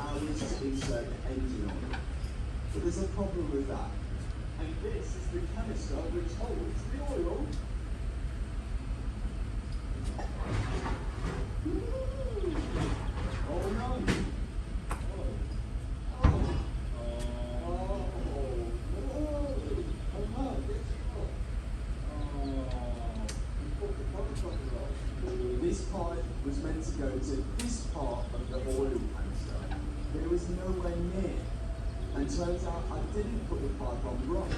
hours to insert the engine oil. But there's a problem with that. And this is the canister which holds the oil. Oh no! This pipe was meant to go to this part of the oil canister, but it was nowhere near. And turns out I didn't put the pipe on right.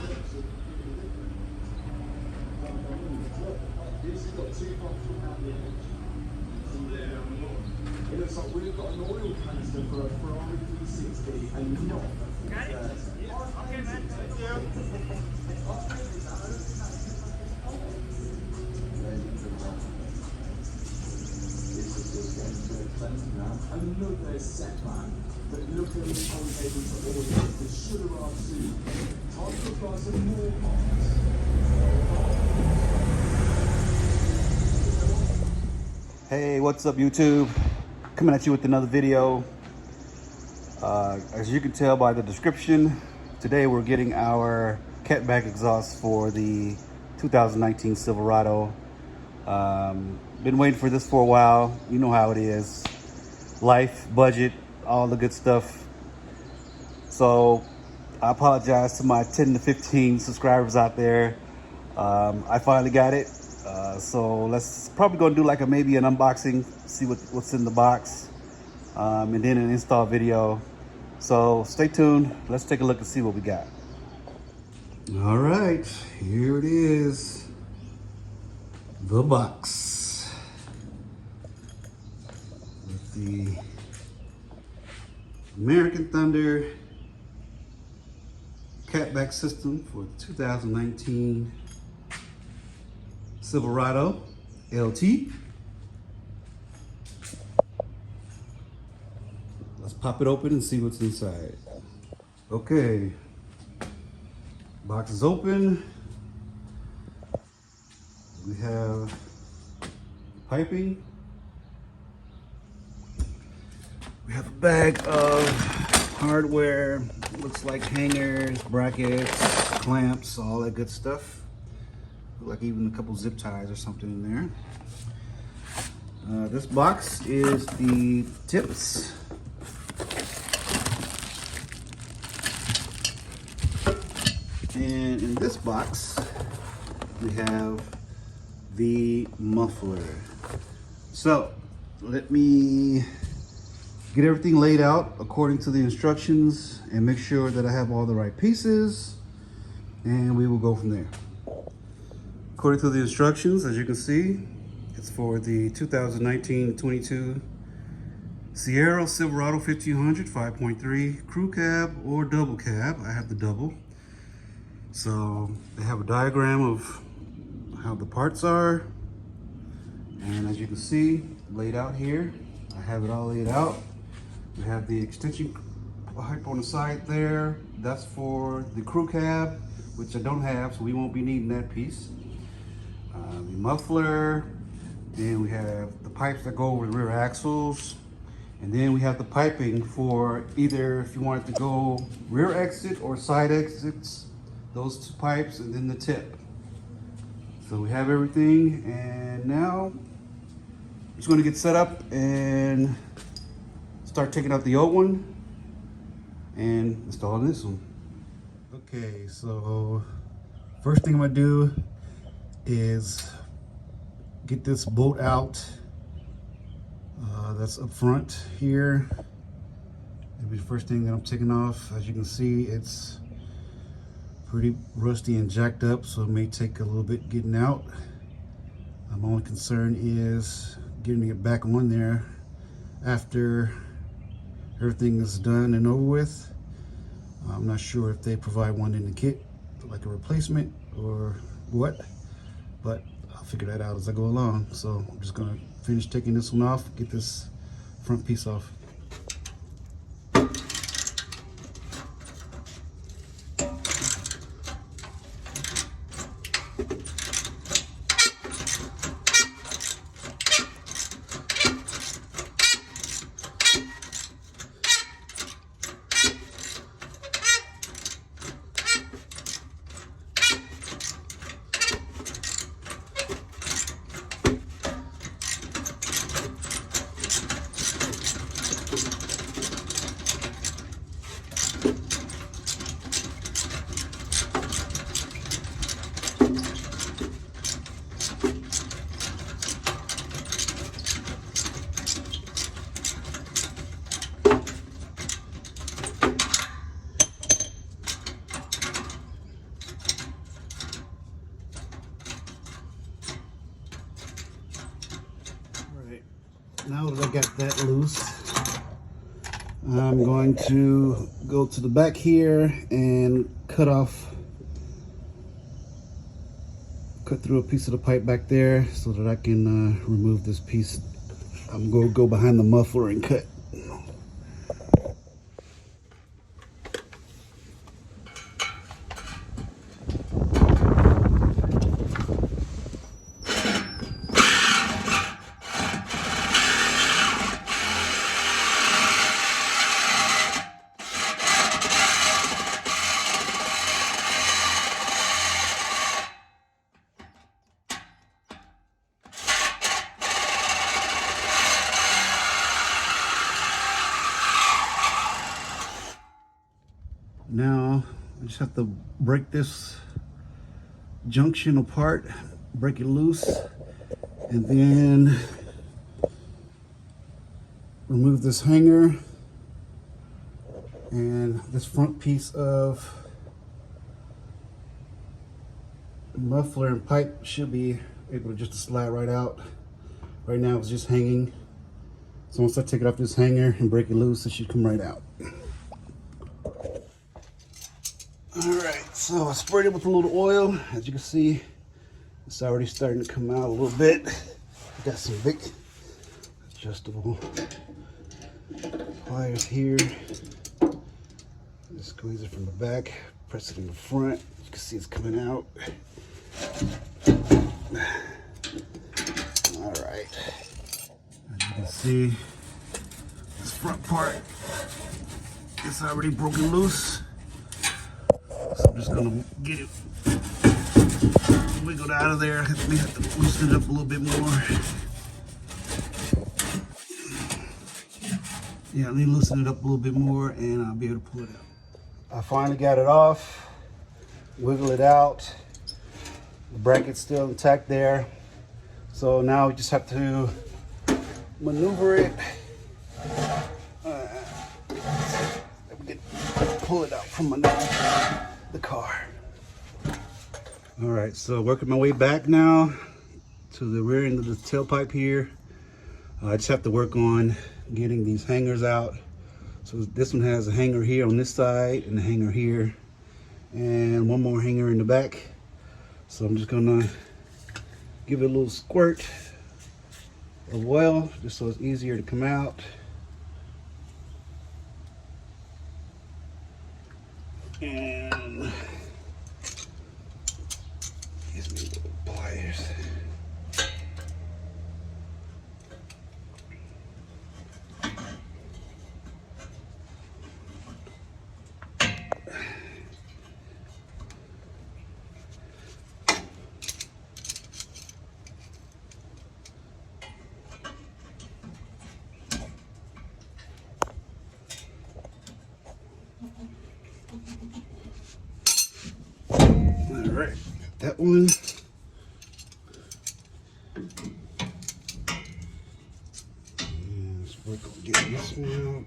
This has got two pumps from out the edge. It looks like we've got an oil canister for a Ferrari 360 and not a 330. Okay, man. Thank you. Another setback, but look at this on able to order the Silverado LT. Time to apply some more parts. Hey, what's up YouTube? Coming at you with another video. As you can tell by the description, today we're getting our catback exhaust for the 2019 Silverado. Been waiting for this for a while. You know how it is. Life, budget, all the good stuff. So I apologize to my 10 to 15 subscribers out there. I finally got it. So let's probably gonna do like maybe an unboxing, see what's in the box, and then an install video. So stay tuned. Let's take a look and see what we got. All right, here it is, the box. The American Thunder catback system for the 2019 Silverado LT. Let's pop it open and see what's inside. Okay, box is open. We have piping. We have a bag of hardware, looks like hangers, brackets, clamps, all that good stuff. Look like even a couple zip ties or something in there. This box is the tips. And in this box, we have the muffler. So let me get everything laid out according to the instructions and make sure that I have all the right pieces, and we will go from there. According to the instructions, as you can see, it's for the 2019-22 Sierra Silverado 1500 5.3 crew cab or double cab. I have the double. So they have a diagram of how the parts are, and as you can see, laid out here, I have it all laid out. We have the extension pipe on the side there. That's for the crew cab, which I don't have, so we won't be needing that piece. The muffler, then we have the pipes that go over the rear axles, and then we have the piping for either if you want it to go rear exit or side exits, those two pipes, and then the tip. So we have everything, and now I'm just going to get set up and start taking out the old one and installing this one. Okay, so first thing I'm gonna do is get this bolt out. That's up front here. It'll be the first thing that I'm taking off. As you can see, it's pretty rusty and jacked up, so it may take a little bit getting out. My only concern is getting it back on there after everything is done and over with. I'm not sure if they provide one in the kit, like a replacement or what, but I'll figure that out as I go along. So I'm just gonna finish taking this one off, get this front piece off. Now that I got that loose, I'm going to go to the back here and cut through a piece of the pipe back there so that I can remove this piece. I'm going to go behind the muffler and cut. Now I just have to break this junction apart, break it loose, and then remove this hanger, and this front piece of muffler and pipe should be able to just slide right out. Right now it's just hanging, so once I take it off this hanger and break it loose, it should come right out. Alright, so I sprayed it with a little oil. As you can see, it's already starting to come out a little bit. Got some big adjustable pliers here. Just squeeze it from the back, press it in the front. You can see it's coming out. Alright. As you can see, this front part is already broken loose. So I'm just gonna get it wiggled out of there. We have to loosen it up a little bit more. Yeah, let me loosen it up a little bit more and I'll be able to pull it out. I finally got it off. Wiggle it out. The bracket's still intact there. So now we just have to maneuver it. Pull it out from under the car. All right, so working my way back now to the rear end of the tailpipe here. I just have to work on getting these hangers out. So this one has a hanger here on this side and a hanger here and one more hanger in the back. So I'm just gonna give it a little squirt of oil just so it's easier to come out. And gives me little pliers. All right, that one. And let's work on getting this one out.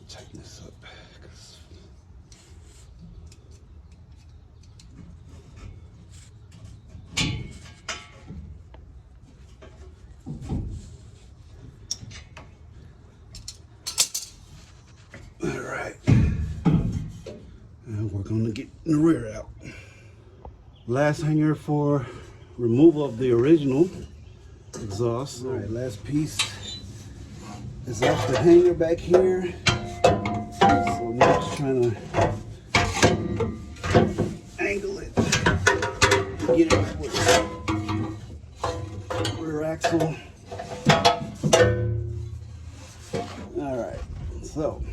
Tighten this up. All right, and we're going to get the rear out. Last hanger for removal of the original exhaust. All right, last piece is off the hanger back here. So now I'm just trying to angle it, get it with the rear axle. All right, so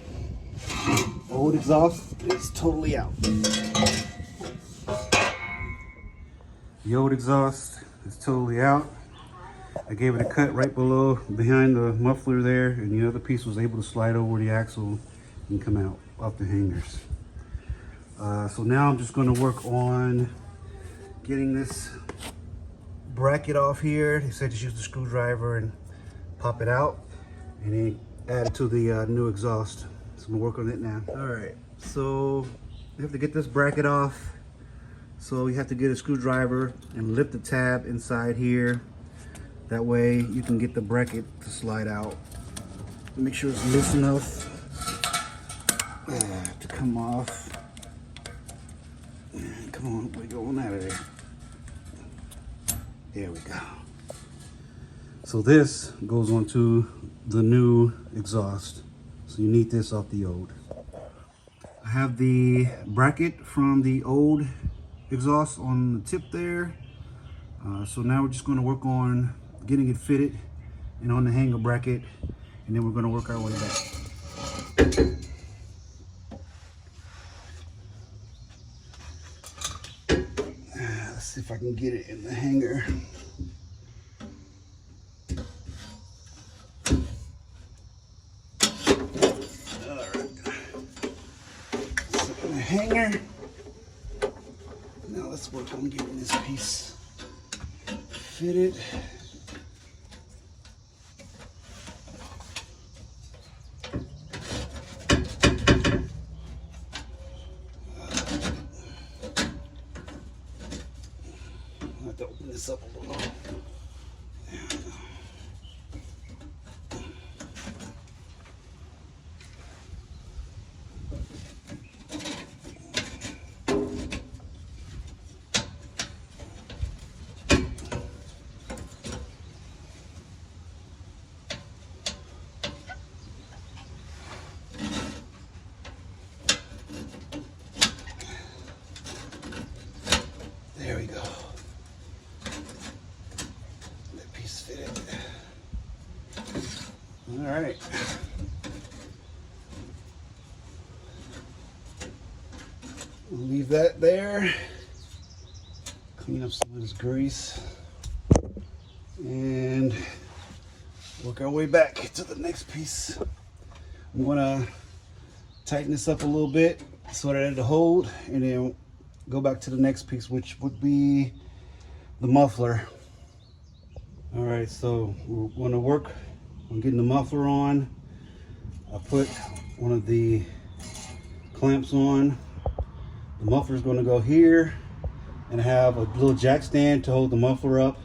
old exhaust is totally out. The old exhaust is totally out. I gave it a cut right behind the muffler there, and the other piece was able to slide over the axle and come out off the hangers. So now I'm just going to work on getting this bracket off here. They said just use the screwdriver and pop it out, and then add it to the new exhaust. So I'm gonna work on it now. All right, so we have to get this bracket off. So you have to get a screwdriver and lift the tab inside here. That way you can get the bracket to slide out. Make sure it's loose enough to come off. Come on, we're going out of there. There we go. So this goes onto the new exhaust. So you need this off the old. I have the bracket from the old exhaust on the tip there. So now we're just going to work on getting it fitted and on the hanger bracket, and then we're going to work our way back. Let's see if I can get it in the hanger. Hanger. Now let's work on getting this piece fitted. I have to open this up a little. There we go. That piece fitted. All right. We'll leave that there. Clean up some of this grease and work our way back to the next piece. I'm gonna tighten this up a little bit so that it'll hold, and then go back to the next piece, which would be the muffler. All right, so we're going to work on getting the muffler on. I put one of the clamps on. The muffler is going to go here, and I have a little jack stand to hold the muffler up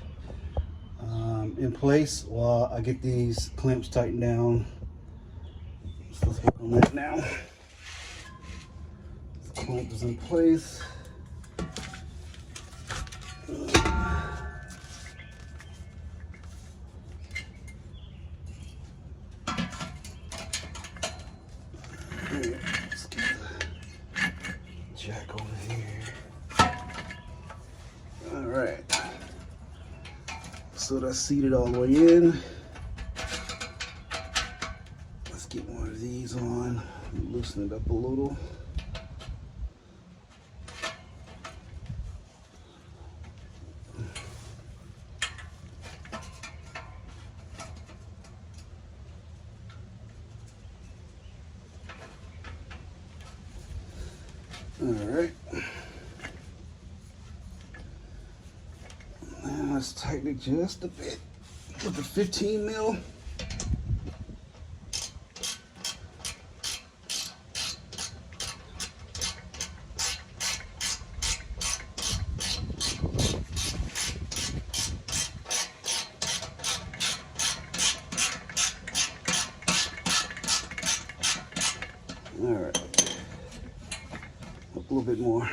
in place while I get these clamps tightened down. So let's work on that now. The clamp is in place. Let's get the jack over here. All right. So that's seated all the way in. Let's get one of these on, loosen it up a little. All right. Now let's tighten it just a bit with the 15 mil. All right. Up a little bit more.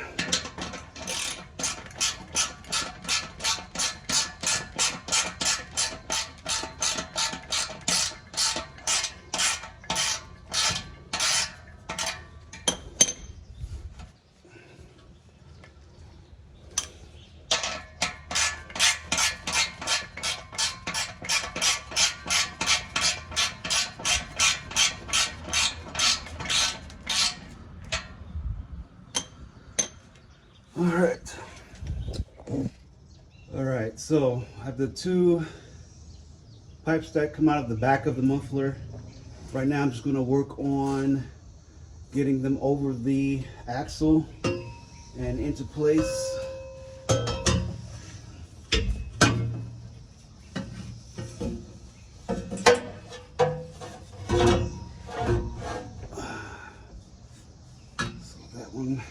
All right, so I have the two pipes that come out of the back of the muffler. Right now I'm just going to work on getting them over the axle and into place. So that one.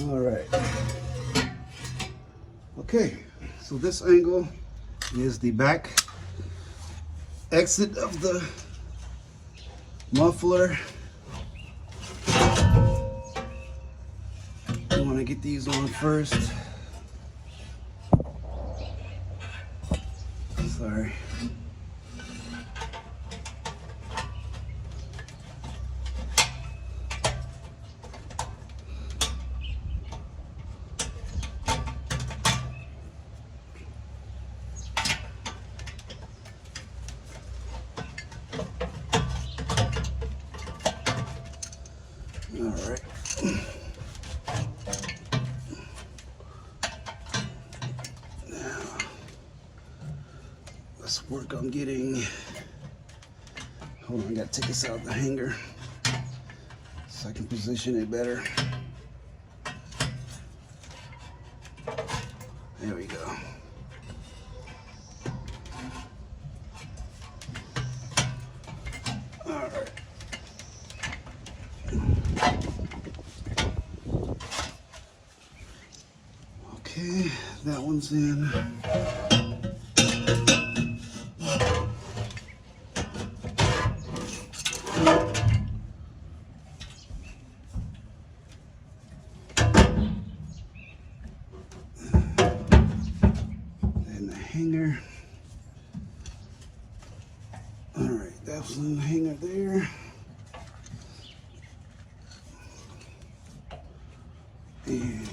All right. Okay, so this angle is the back exit of the muffler. You want to get these on first. Sorry. All right. Now, let's work on getting, hold on, I gotta take this out of the hanger so I can position it better. There we go. All right. Okay, that one's in. And the hanger. All right, that was in the hanger there. And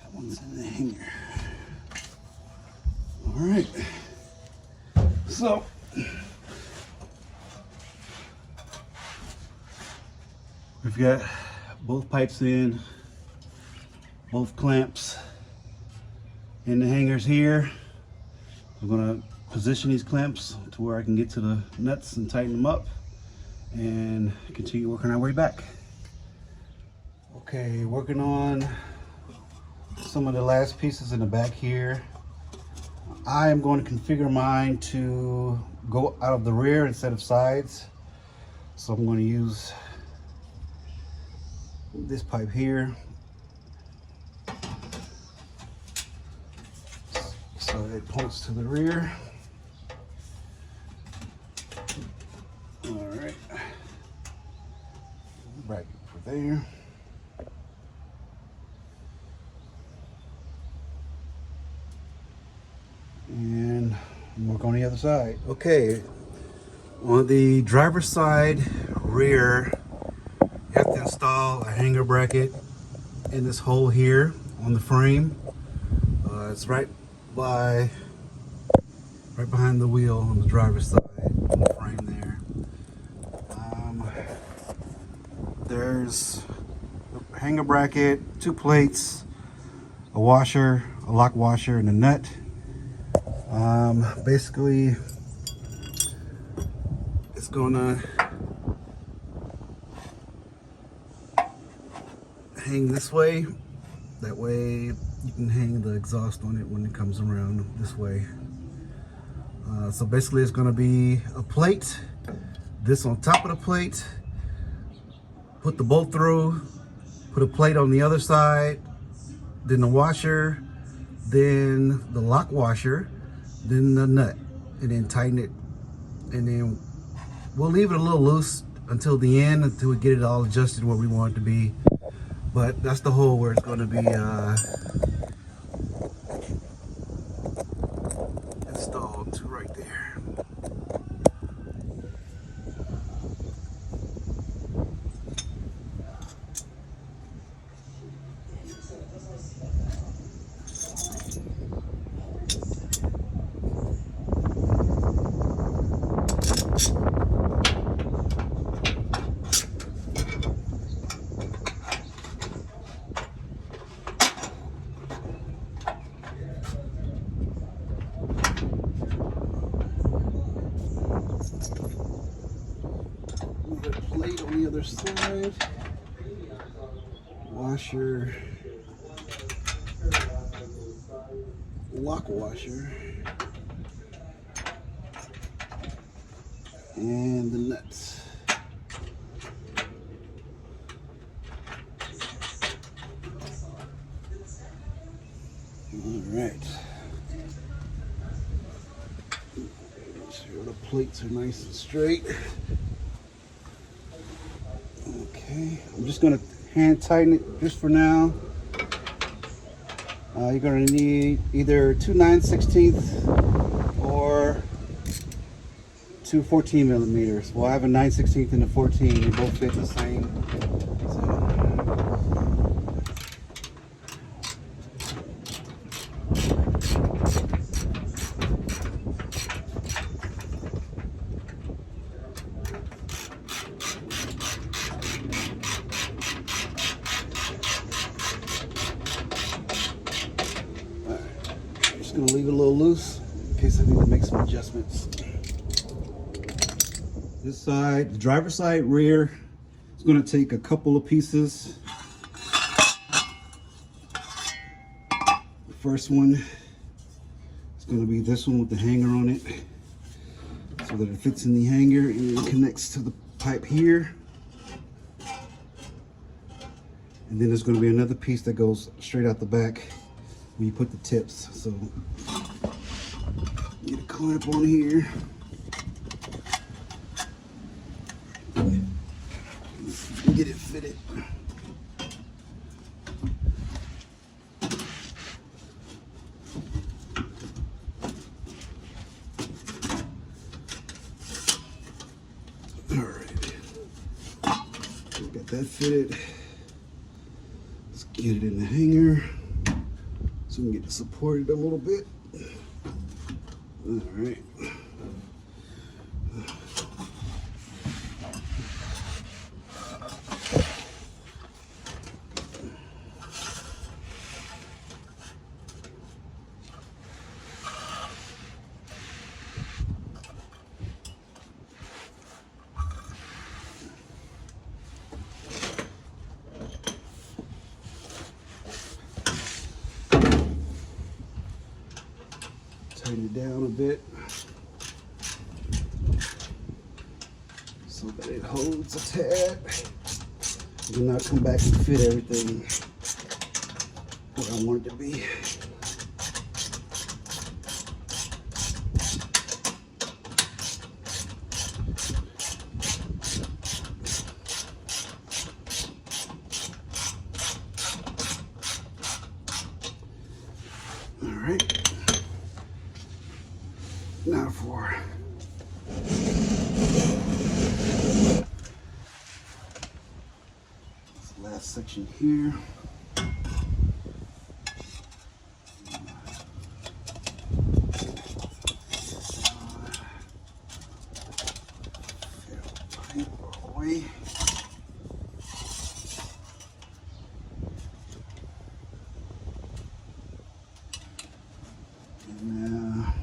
that one's in the hanger. All right. So we've got both pipes in, both clamps in the hangers here. I'm gonna position these clamps to where I can get to the nuts and tighten them up and continue working our way back. Okay, working on some of the last pieces in the back here. I am going to configure mine to go out of the rear instead of sides. So I'm going to use this pipe here. So it points to the rear. All right. Bracket for there. And work on the other side. Okay, on the driver's side rear, you have to install a hanger bracket in this hole here on the frame. It's right behind the wheel on the driver's side, on the frame there. There's a hanger bracket, 2 plates, a washer, a lock washer, and a nut. Basically, it's gonna hang this way. That way you can hang the exhaust on it when it comes around this way. So basically it's gonna be a plate, this on top of the plate, put the bolt through, put a plate on the other side, then the washer, then the lock washer, then the nut, and then tighten it. And then we'll leave it a little loose until the end, until we get it all adjusted where we want it to be. But that's the hole where it's going to be other side. Washer. Lock washer. And the nuts. All right. Make sure the plates are nice and straight. Okay, I'm just gonna hand tighten it just for now. You're gonna need either 2 9/16 or 2 14 millimeters. Well, I have a 9/16 and a 14. They both fit the same. Gonna leave it a little loose in case I need to make some adjustments. This side, the driver's side rear, it's gonna take a couple of pieces. The first one is gonna be this one with the hanger on it, so that it fits in the hanger and it connects to the pipe here. And then there's gonna be another piece that goes straight out the back where you put the tips. So get a clamp on here. Get it fitted. All right, got that fitted. Let's get it in the hanger so we can get it supported a little bit. All right. Tighten it down a bit so that it holds a tad. Do not come back and fit everything where I want it to be. All right. Now for this last section here. Pipe away. Now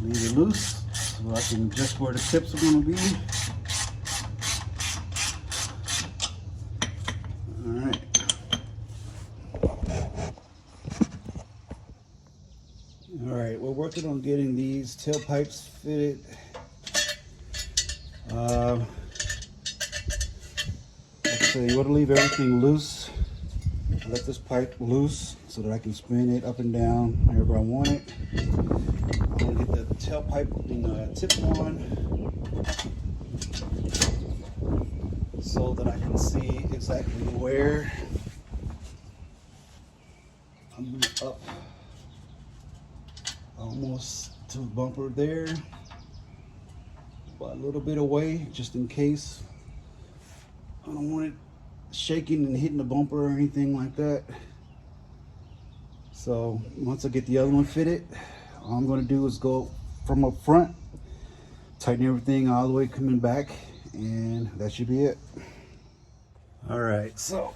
leave it loose so I can adjust where the tips are going to be. All right. All right, we're working on getting these tailpipes fitted. Like I said, you want to leave everything loose. Let this pipe loose so that I can spin it up and down wherever I want it. I'm going to get the tailpipe and the tip on so that I can see exactly where I'm up almost to the bumper there, but a little bit away just in case. I don't want it shaking and hitting the bumper or anything like that. So once I get the other one fitted, all I'm going to do is go from up front Tighten everything all the way coming back, and that should be it. All right, so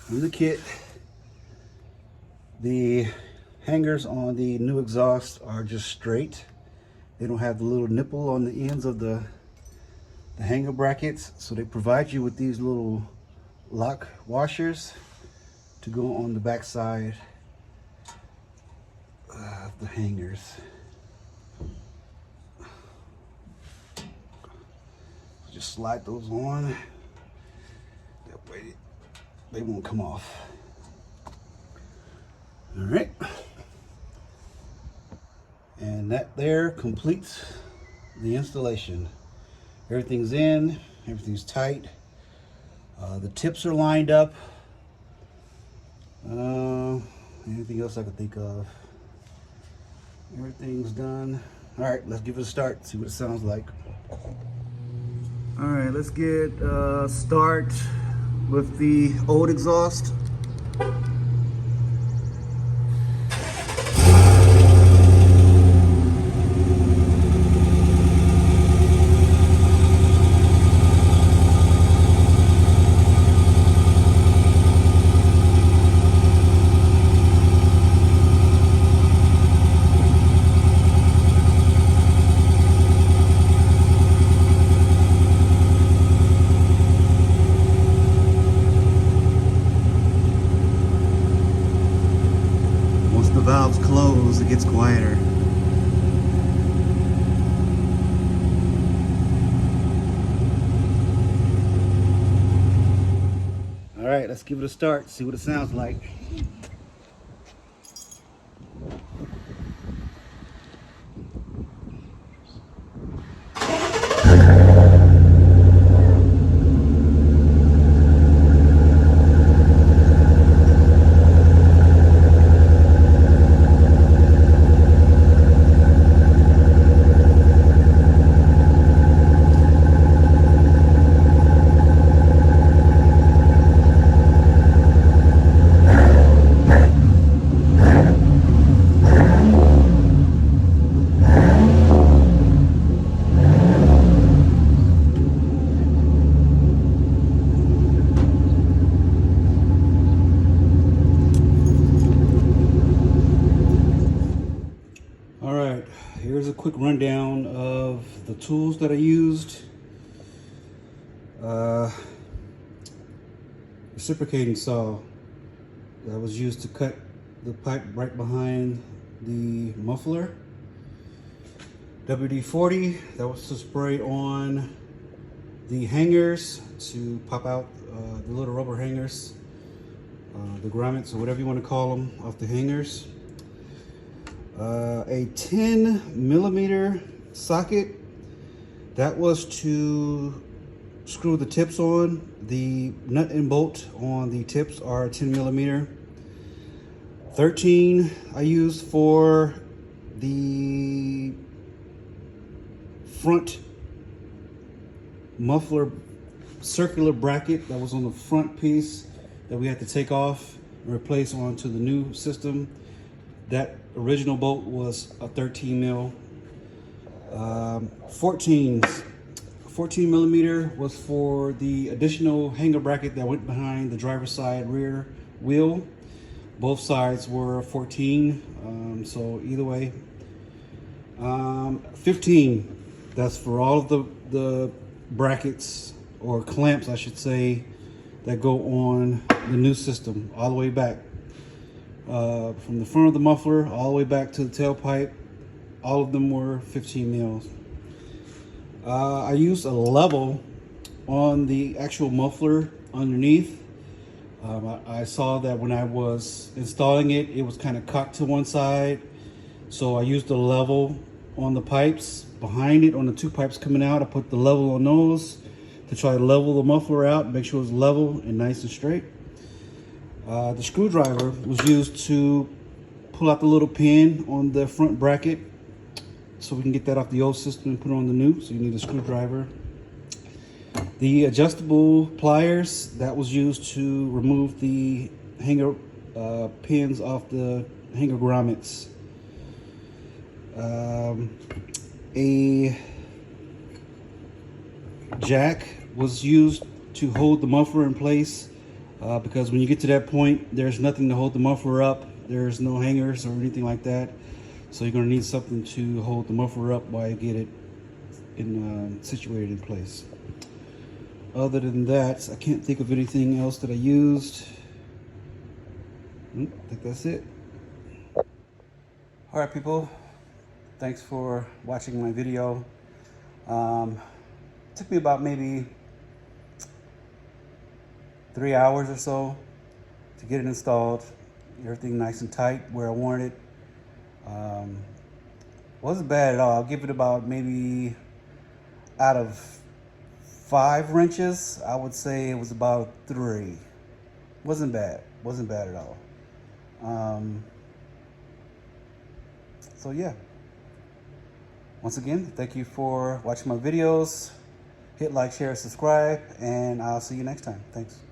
in the kit, the hangers on the new exhaust are just straight. They don't have the little nipple on the ends of the hanger brackets, so they provide you with these little lock washers to go on the back side of the hangers. Just slide those on. That way they won't come off. All right. And that there completes the installation. Everything's in, everything's tight. The tips are lined up. Anything else I could think of? Everything's done. All right, let's give it a start, see what it sounds like. All right, let's get start with the old exhaust. Valves close, it gets quieter. All right, let's give it a start, see what it sounds like. Here's a quick rundown of the tools that I used. Reciprocating saw that was used to cut the pipe right behind the muffler. WD-40 that was to spray on the hangers to pop out the little rubber hangers, the grommets or whatever you want to call them, off the hangers. A 10mm socket that was to screw the tips on. The nut and bolt on the tips are 10mm. 13 I used for the front muffler circular bracket that was on the front piece that we had to take off and replace onto the new system. That original bolt was a 13mm. 14mm was for the additional hanger bracket that went behind the driver's side rear wheel. Both sides were 14, so either way. 15, that's for all of the brackets, or clamps I should say, that go on the new system all the way back. From the front of the muffler all the way back to the tailpipe, all of them were 15 mils. I used a level on the actual muffler underneath. I saw that when I was installing it, it was kind of cocked to one side. So I used a level on the pipes behind it, on the two pipes coming out. I put the level on those to try to level the muffler out, make sure it was level and nice and straight. The screwdriver was used to pull out the little pin on the front bracket so we can get that off the old system and put it on the new, so you need a screwdriver. The adjustable pliers, that was used to remove the hanger pins off the hanger grommets. a jack was used to hold the muffler in place, because when you get to that point, there's nothing to hold the muffler up. There's no hangers or anything like that. So you're going to need something to hold the muffler up while you get it situated in place. Other than that, I can't think of anything else that I used. I think that's it. All right, people. Thanks for watching my video. Took me about maybe 3 hours or so to get it installed. Everything nice and tight where I wanted it. Wasn't bad at all. I'll give it about maybe out of 5 wrenches, I would say it was about 3. Wasn't bad. Wasn't bad at all. So yeah. Once again, thank you for watching my videos. Hit like, share, subscribe, and I'll see you next time. Thanks.